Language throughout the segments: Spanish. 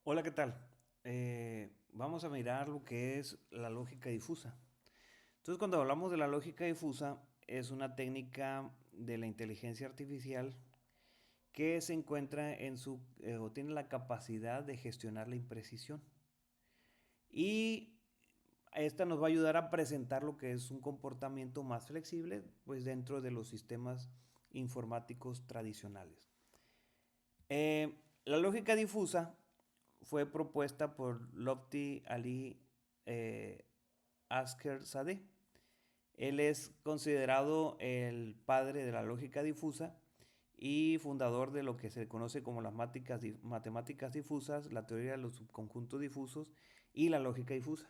Hola, ¿qué tal? Vamos a mirar lo que es la lógica difusa. Entonces, cuando hablamos de la lógica difusa, es una técnica de la inteligencia artificial que se encuentra o tiene la capacidad de gestionar la imprecisión. Y esta nos va a ayudar a presentar lo que es un comportamiento más flexible, pues dentro de los sistemas informáticos tradicionales. La lógica difusa fue propuesta por Lotfi Ali eh, Asker Sadeh. Él es considerado el padre de la lógica difusa y fundador de lo que se conoce como las matemáticas difusas, la teoría de los subconjuntos difusos y la lógica difusa.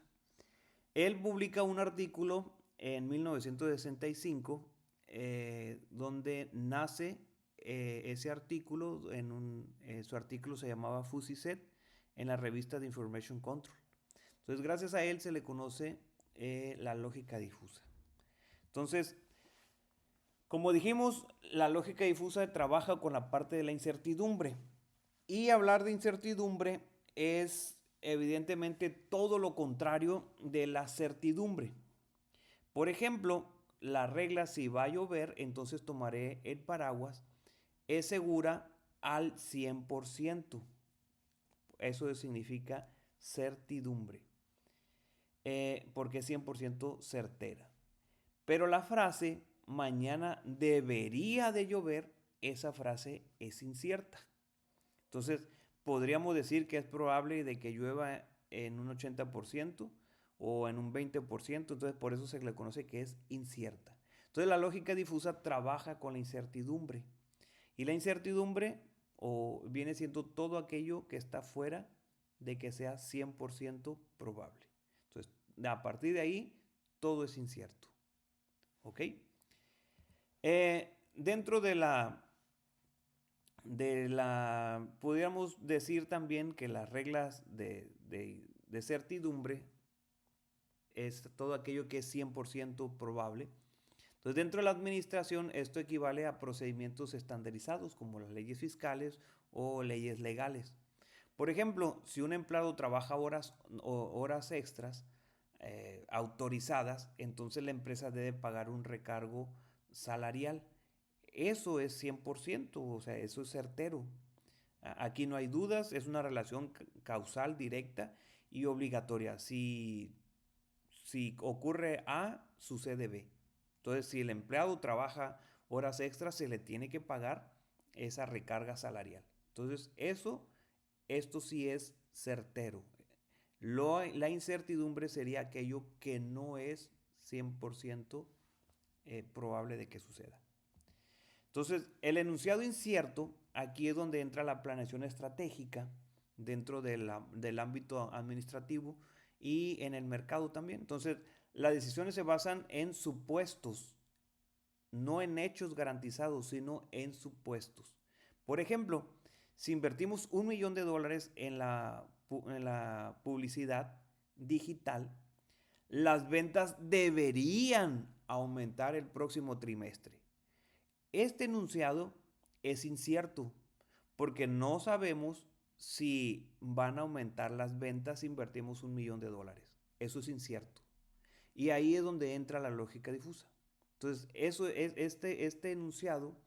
Él publica un artículo en 1965 donde nace ese artículo, su artículo se llamaba Fuzzy Set en la revista de Information Control. Entonces, gracias a él se le conoce la lógica difusa. Entonces, como dijimos, la lógica difusa trabaja con la parte de la incertidumbre. Y hablar de incertidumbre es evidentemente todo lo contrario de la certidumbre. Por ejemplo, la regla si va a llover, entonces tomaré el paraguas, es segura al 100%. Eso significa certidumbre, porque es 100% certera. Pero la frase mañana debería de llover, esa frase es incierta. Entonces, podríamos decir que es probable de que llueva en un 80% o en un 20%, entonces por eso se le conoce que es incierta. Entonces, la lógica difusa trabaja con la incertidumbre. Y la incertidumbre viene siendo todo aquello que está fuera de que sea 100% probable. Entonces, a partir de ahí, todo es incierto. ¿Ok? Dentro podríamos decir también que las reglas de certidumbre es todo aquello que es 100% probable. Entonces, dentro de la administración, esto equivale a procedimientos estandarizados como las leyes fiscales o leyes legales. Por ejemplo, si un empleado trabaja horas extras autorizadas, entonces la empresa debe pagar un recargo salarial. Eso es 100%, o sea, eso es certero. Aquí no hay dudas, es una relación causal directa y obligatoria. Si ocurre A, sucede B. Entonces, si el empleado trabaja horas extras, se le tiene que pagar esa recarga salarial. Entonces, esto sí es certero. La incertidumbre sería aquello que no es 100% probable de que suceda. Entonces, el enunciado incierto, aquí es donde entra la planeación estratégica dentro del ámbito administrativo y en el mercado también. Entonces, las decisiones se basan en supuestos, no en hechos garantizados, sino en supuestos. Por ejemplo, si invertimos $1 millón en la publicidad digital, las ventas deberían aumentar el próximo trimestre. Este enunciado es incierto porque no sabemos si van a aumentar las ventas si invertimos $1 millón. Eso es incierto. Y ahí es donde entra la lógica difusa. Entonces, este enunciado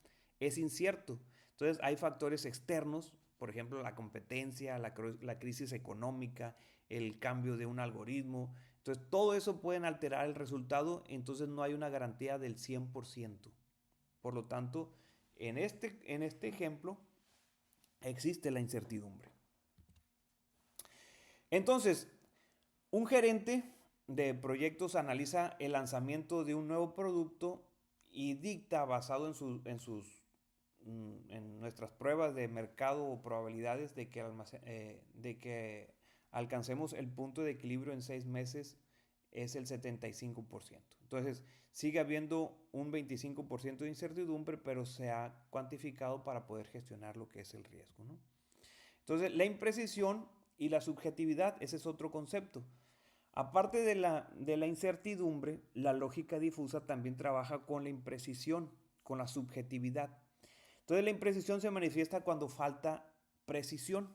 es incierto. Entonces, hay factores externos, por ejemplo, la competencia, la crisis económica, el cambio de un algoritmo. Entonces, todo eso pueden alterar el resultado, entonces no hay una garantía del 100%. Por lo tanto, en este ejemplo existe la incertidumbre. Entonces, un gerente de proyectos analiza el lanzamiento de un nuevo producto y dicta, basado en nuestras pruebas de mercado o probabilidades de que alcancemos el punto de equilibrio en 6 meses, es el 75%. Entonces, sigue habiendo un 25% de incertidumbre, pero se ha cuantificado para poder gestionar lo que es el riesgo, ¿no? Entonces, la imprecisión y la subjetividad, ese es otro concepto. Aparte de la incertidumbre, la lógica difusa también trabaja con la imprecisión, con la subjetividad. Entonces, la imprecisión se manifiesta cuando falta precisión.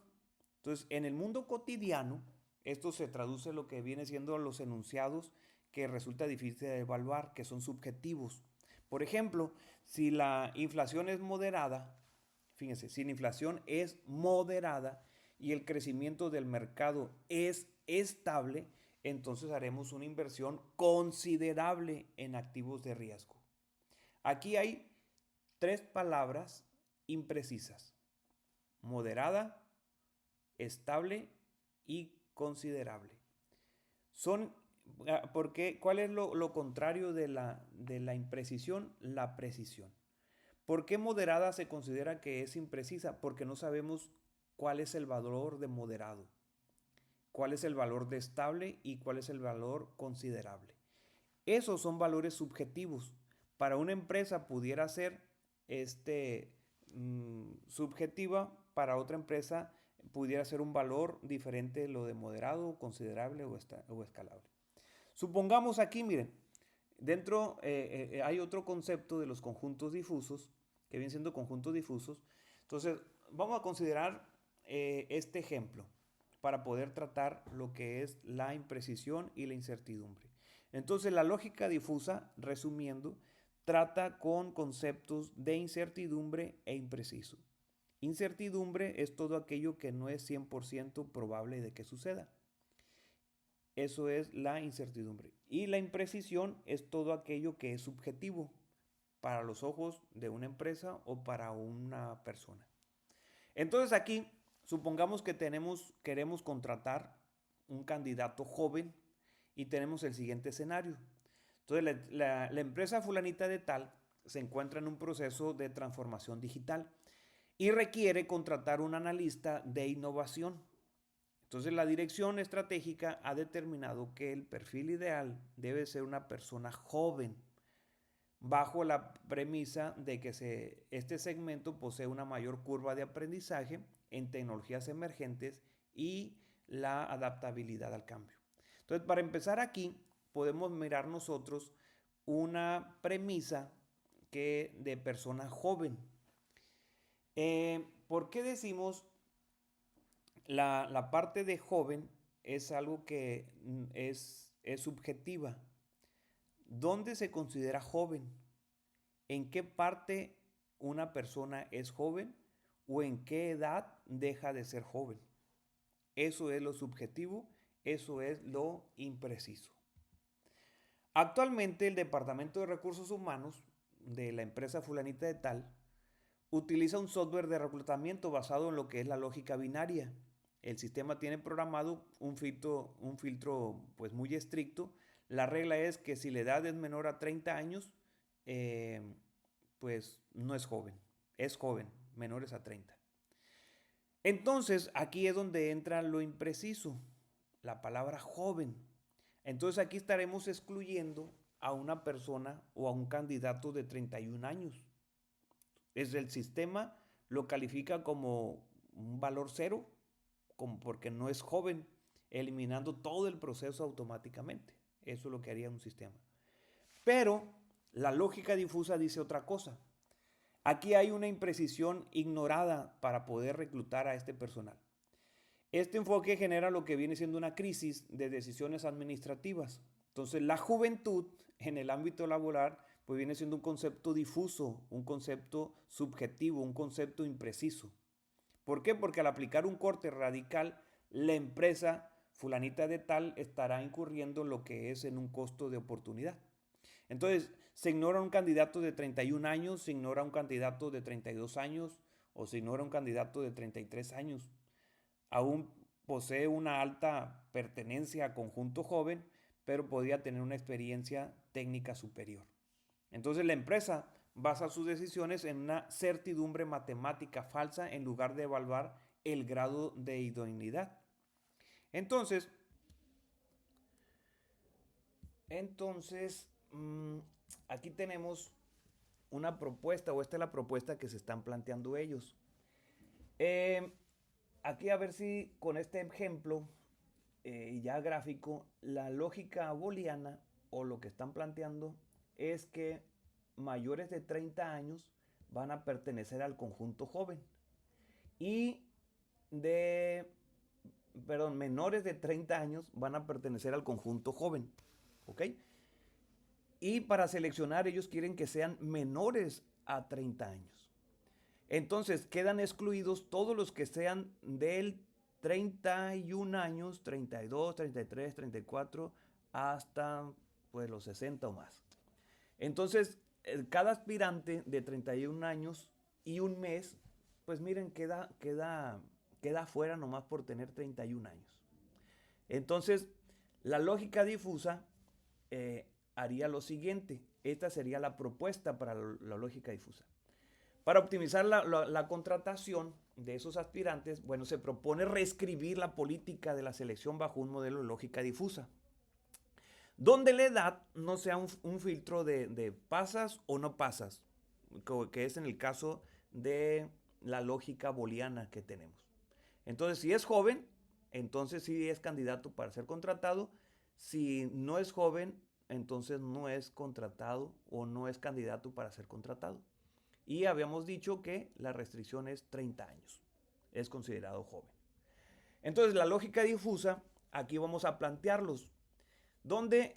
Entonces, en el mundo cotidiano, esto se traduce en lo que viene siendo los enunciados que resulta difícil de evaluar, que son subjetivos. Por ejemplo, si la inflación es moderada, fíjense, si la inflación es moderada y el crecimiento del mercado es estable, entonces haremos una inversión considerable en activos de riesgo. Aquí hay tres palabras imprecisas: moderada, estable y considerable. Son, porque, ¿cuál es lo contrario de la imprecisión? La precisión. ¿Por qué moderada se considera que es imprecisa? Porque no sabemos cuál es el valor de moderado, cuál es el valor de estable y cuál es el valor considerable. Esos son valores subjetivos. Para una empresa pudiera ser subjetiva, para otra empresa pudiera ser un valor diferente, lo de moderado, considerable o escalable. Supongamos aquí, miren, dentro hay otro concepto de los conjuntos difusos, que vienen siendo conjuntos difusos. Entonces, vamos a considerar este ejemplo para poder tratar lo que es la imprecisión y la incertidumbre. Entonces, la lógica difusa, resumiendo, trata con conceptos de incertidumbre e impreciso. Incertidumbre es todo aquello que no es 100% probable de que suceda. Eso es la incertidumbre. Y la imprecisión es todo aquello que es subjetivo para los ojos de una empresa o para una persona. Entonces aquí, supongamos que queremos contratar un candidato joven y tenemos el siguiente escenario. Entonces la empresa fulanita de tal se encuentra en un proceso de transformación digital y requiere contratar un analista de innovación. Entonces la dirección estratégica ha determinado que el perfil ideal debe ser una persona joven, bajo la premisa de que este segmento posee una mayor curva de aprendizaje en tecnologías emergentes y la adaptabilidad al cambio. Entonces, para empezar aquí, podemos mirar nosotros una premisa de persona joven. ¿Por qué decimos la parte de joven es algo que es subjetiva? ¿Dónde se considera joven? ¿En qué parte una persona es joven o en qué edad deja de ser joven? Eso es lo subjetivo, eso es lo impreciso. Actualmente el Departamento de Recursos Humanos de la empresa fulanita de tal utiliza un software de reclutamiento basado en lo que es la lógica binaria. El sistema tiene programado un filtro pues muy estricto. La regla es que si la edad es menor a 30 años, pues no es joven, es joven, menores a 30. Entonces, aquí es donde entra lo impreciso, la palabra joven. Entonces, aquí estaremos excluyendo a una persona o a un candidato de 31 años. El sistema lo califica como un valor cero, como porque no es joven, eliminando todo el proceso automáticamente. Eso es lo que haría un sistema. Pero la lógica difusa dice otra cosa. Aquí hay una imprecisión ignorada para poder reclutar a este personal. Este enfoque genera lo que viene siendo una crisis de decisiones administrativas. Entonces, la juventud en el ámbito laboral pues viene siendo un concepto difuso, un concepto subjetivo, un concepto impreciso. ¿Por qué? Porque al aplicar un corte radical, la empresa fulanita de tal estará incurriendo lo que es en un costo de oportunidad. Entonces, se ignora un candidato de 31 años, se ignora un candidato de 32 años o se ignora un candidato de 33 años. Aún posee una alta pertenencia a conjunto joven, pero podría tener una experiencia técnica superior. Entonces, la empresa basa sus decisiones en una certidumbre matemática falsa en lugar de evaluar el grado de idoneidad. Entonces, aquí tenemos una propuesta, o esta es la propuesta que se están planteando ellos. Aquí a ver si con este ejemplo y ya gráfico, la lógica booleana o lo que están planteando es que mayores de 30 años van a pertenecer al conjunto joven y de menores de 30 años van a pertenecer al conjunto joven. ¿Ok? Y para seleccionar ellos quieren que sean menores a 30 años. Entonces quedan excluidos todos los que sean del 31 años, 32, 33, 34, hasta pues los 60 o más. Entonces, cada aspirante de 31 años y un mes, pues miren, queda fuera nomás por tener 31 años. Entonces, la lógica difusa haría lo siguiente. Esta sería la propuesta para la lógica difusa. Para optimizar la contratación de esos aspirantes, bueno, se propone reescribir la política de la selección bajo un modelo de lógica difusa, donde la edad no sea un filtro de pasas o no pasas, que es en el caso de la lógica booleana que tenemos. Entonces, si es joven, entonces sí es candidato para ser contratado. Si no es joven, entonces no es contratado o no es candidato para ser contratado. Y habíamos dicho que la restricción es 30 años. Es considerado joven. Entonces, la lógica difusa, aquí vamos a plantearlos, donde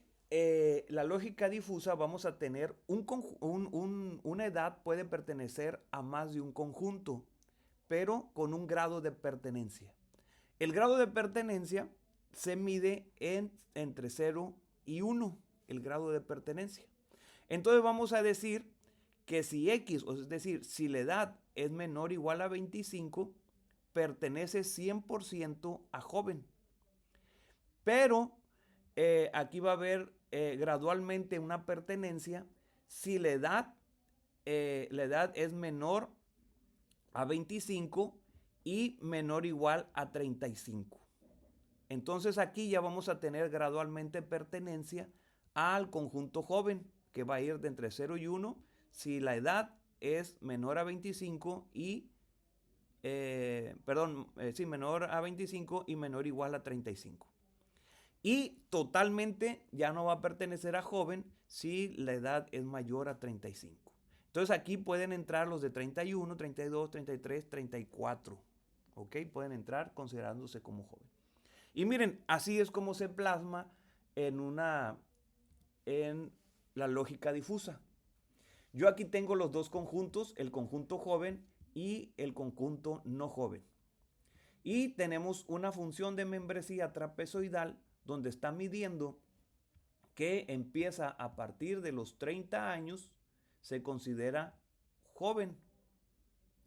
la lógica difusa vamos a tener una edad puede pertenecer a más de un conjunto, pero con un grado de pertenencia. El grado de pertenencia se mide entre 0 y 1, el grado de pertenencia. Entonces vamos a decir que si X, es decir, si la edad es menor o igual a 25, pertenece 100% a joven. Pero aquí va a haber gradualmente una pertenencia si la edad es menor a 25 y menor o igual a 35. Entonces aquí ya vamos a tener gradualmente pertenencia al conjunto joven, que va a ir de entre 0 y 1 si la edad es menor a 25 y menor a 25 y menor o igual a 35. Y totalmente ya no va a pertenecer a joven si la edad es mayor a 35. Entonces aquí pueden entrar los de 31, 32, 33, 34. ¿Ok? Pueden entrar considerándose como joven. Y miren, así es como se plasma en la lógica difusa. Yo aquí tengo los dos conjuntos, el conjunto joven y el conjunto no joven. Y tenemos una función de membresía trapezoidal donde está midiendo que empieza a partir de los 30 años, se considera joven,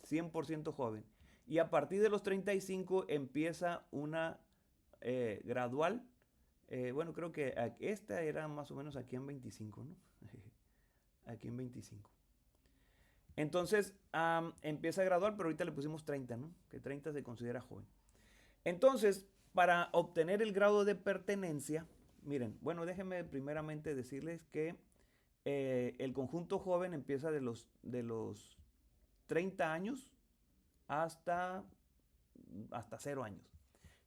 100% joven. Y a partir de los 35 empieza una gradual. Bueno, creo que esta era más o menos aquí en 25, ¿no? Aquí en 25. Entonces empieza a graduar, pero ahorita le pusimos 30, ¿no? Que 30 se considera joven. Entonces, para obtener el grado de pertenencia, miren, bueno, déjenme primeramente decirles que el conjunto joven empieza de los 30 años hasta 0 años.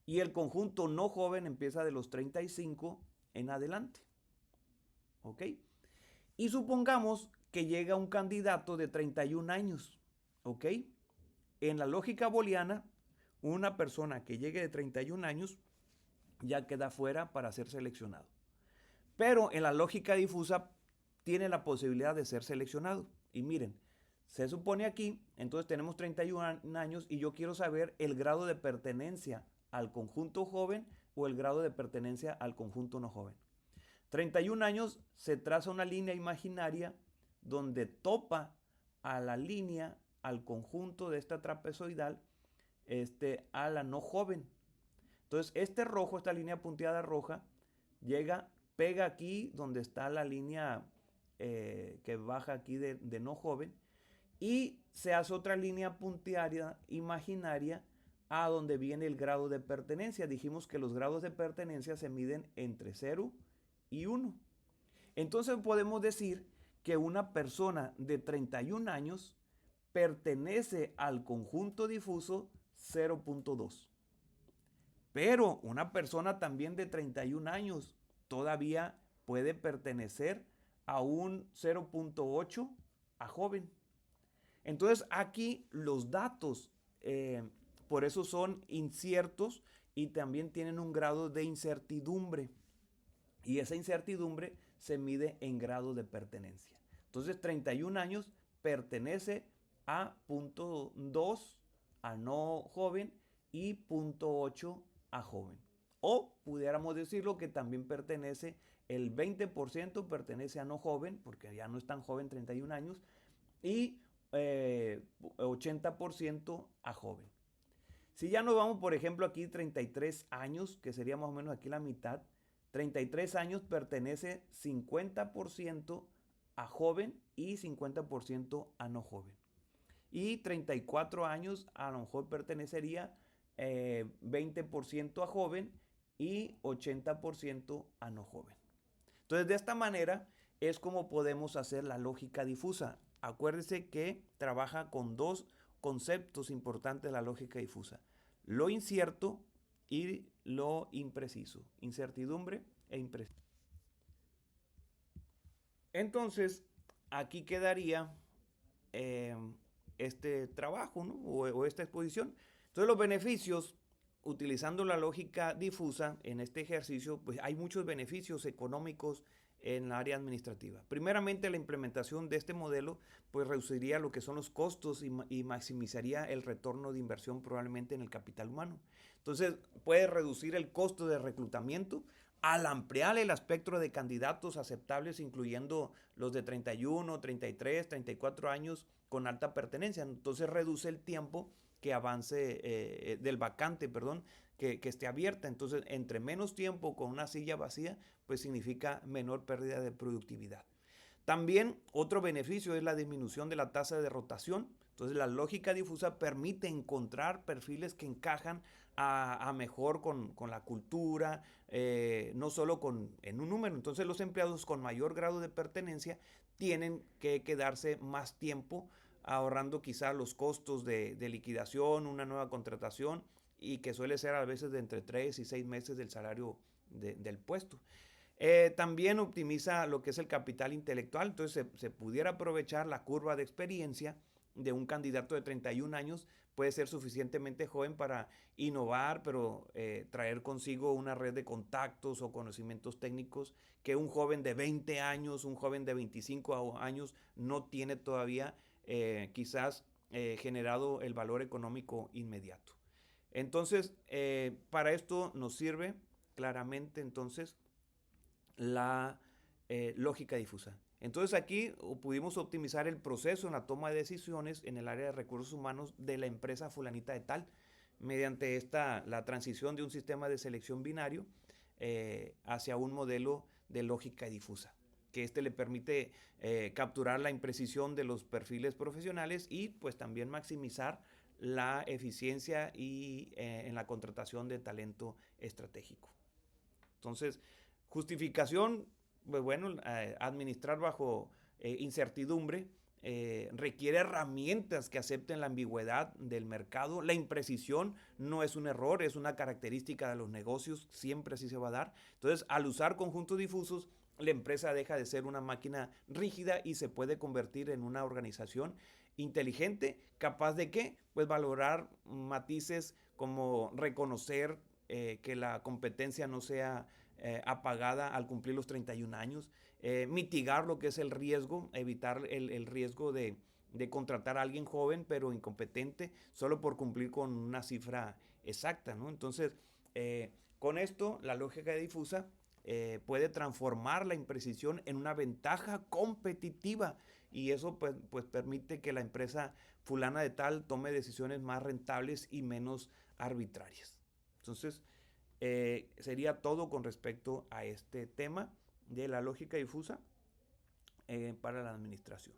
Y el conjunto no joven empieza de los 35 en adelante. ¿Ok? Y supongamos que llega un candidato de 31 años. ¿Ok? En la lógica booleana, una persona que llegue de 31 años ya queda fuera para ser seleccionado. Pero en la lógica difusa tiene la posibilidad de ser seleccionado. Y miren, se supone aquí, entonces tenemos 31 años y yo quiero saber el grado de pertenencia al conjunto joven o el grado de pertenencia al conjunto no joven. 31 años se traza una línea imaginaria donde topa a la línea, al conjunto de esta trapezoidal, a la no joven. Entonces, este rojo, esta línea punteada roja, pega aquí donde está la línea que baja aquí de no joven y se hace otra línea punteada imaginaria a donde viene el grado de pertenencia. Dijimos que los grados de pertenencia se miden entre 0 y 1. Entonces podemos decir que una persona de 31 años pertenece al conjunto difuso 0.2. Pero una persona también de 31 años todavía puede pertenecer a un 0.8 a joven. Entonces aquí los datos, por eso son inciertos y también tienen un grado de incertidumbre. Y esa incertidumbre se mide en grado de pertenencia. Entonces, 31 años pertenece a punto 2 a no joven y punto 8 a joven. O pudiéramos decirlo que también pertenece, el 20% pertenece a no joven, porque ya no es tan joven, 31 años, y 80% a joven. Si ya nos vamos, por ejemplo, aquí 33 años, que sería más o menos aquí la mitad, 33 años pertenece 50% a joven y 50% a no joven. Y 34 años a lo mejor pertenecería 20% a joven y 80% a no joven. Entonces, de esta manera es como podemos hacer la lógica difusa. Acuérdese que trabaja con dos conceptos importantes de la lógica difusa: lo incierto y lo impreciso. Incertidumbre e impreciso. Entonces, aquí quedaría eh, este trabajo, ¿no? o esta exposición. Entonces, los beneficios, utilizando la lógica difusa en este ejercicio, pues hay muchos beneficios económicos en la área administrativa. Primeramente, la implementación de este modelo pues reduciría lo que son los costos y maximizaría el retorno de inversión probablemente en el capital humano. Entonces, puede reducir el costo de reclutamiento al ampliar el espectro de candidatos aceptables, incluyendo los de 31, 33, 34 años con alta pertenencia. Entonces, reduce el tiempo que avance del vacante, perdón, que esté abierta. Entonces, entre menos tiempo con una silla vacía, pues significa menor pérdida de productividad. También otro beneficio es la disminución de la tasa de rotación. Entonces, la lógica difusa permite encontrar perfiles que encajan a mejor con la cultura, no solo en un número. Entonces, los empleados con mayor grado de pertenencia tienen que quedarse más tiempo, ahorrando quizá los costos de liquidación, una nueva contratación, y que suele ser a veces de entre 3 y 6 meses del salario del puesto. También optimiza lo que es el capital intelectual. Entonces se pudiera aprovechar la curva de experiencia de un candidato de 31 años. Puede ser suficientemente joven para innovar, pero traer consigo una red de contactos o conocimientos técnicos que un joven de 20 años, un joven de 25 años no tiene todavía, quizás generado el valor económico inmediato. Entonces, para esto nos sirve claramente entonces la lógica difusa. Entonces aquí pudimos optimizar el proceso en la toma de decisiones en el área de recursos humanos de la empresa fulanita de tal, mediante la transición de un sistema de selección binario hacia un modelo de lógica difusa, que le permite capturar la imprecisión de los perfiles profesionales y pues también maximizar la eficiencia y en la contratación de talento estratégico. Entonces, justificación, pues bueno, administrar bajo incertidumbre requiere herramientas que acepten la ambigüedad del mercado. La imprecisión no es un error, es una característica de los negocios, siempre así se va a dar. Entonces, al usar conjuntos difusos, la empresa deja de ser una máquina rígida y se puede convertir en una organización inteligente, capaz de ¿qué? Pues valorar matices como reconocer que la competencia no sea apagada al cumplir los 31 años, mitigar lo que es el riesgo, evitar el riesgo de contratar a alguien joven pero incompetente solo por cumplir con una cifra exacta, ¿no? Entonces, con esto, la lógica difusa puede transformar la imprecisión en una ventaja competitiva y eso pues permite que la empresa fulana de tal tome decisiones más rentables y menos arbitrarias. Entonces, sería todo con respecto a este tema de la lógica difusa para la administración.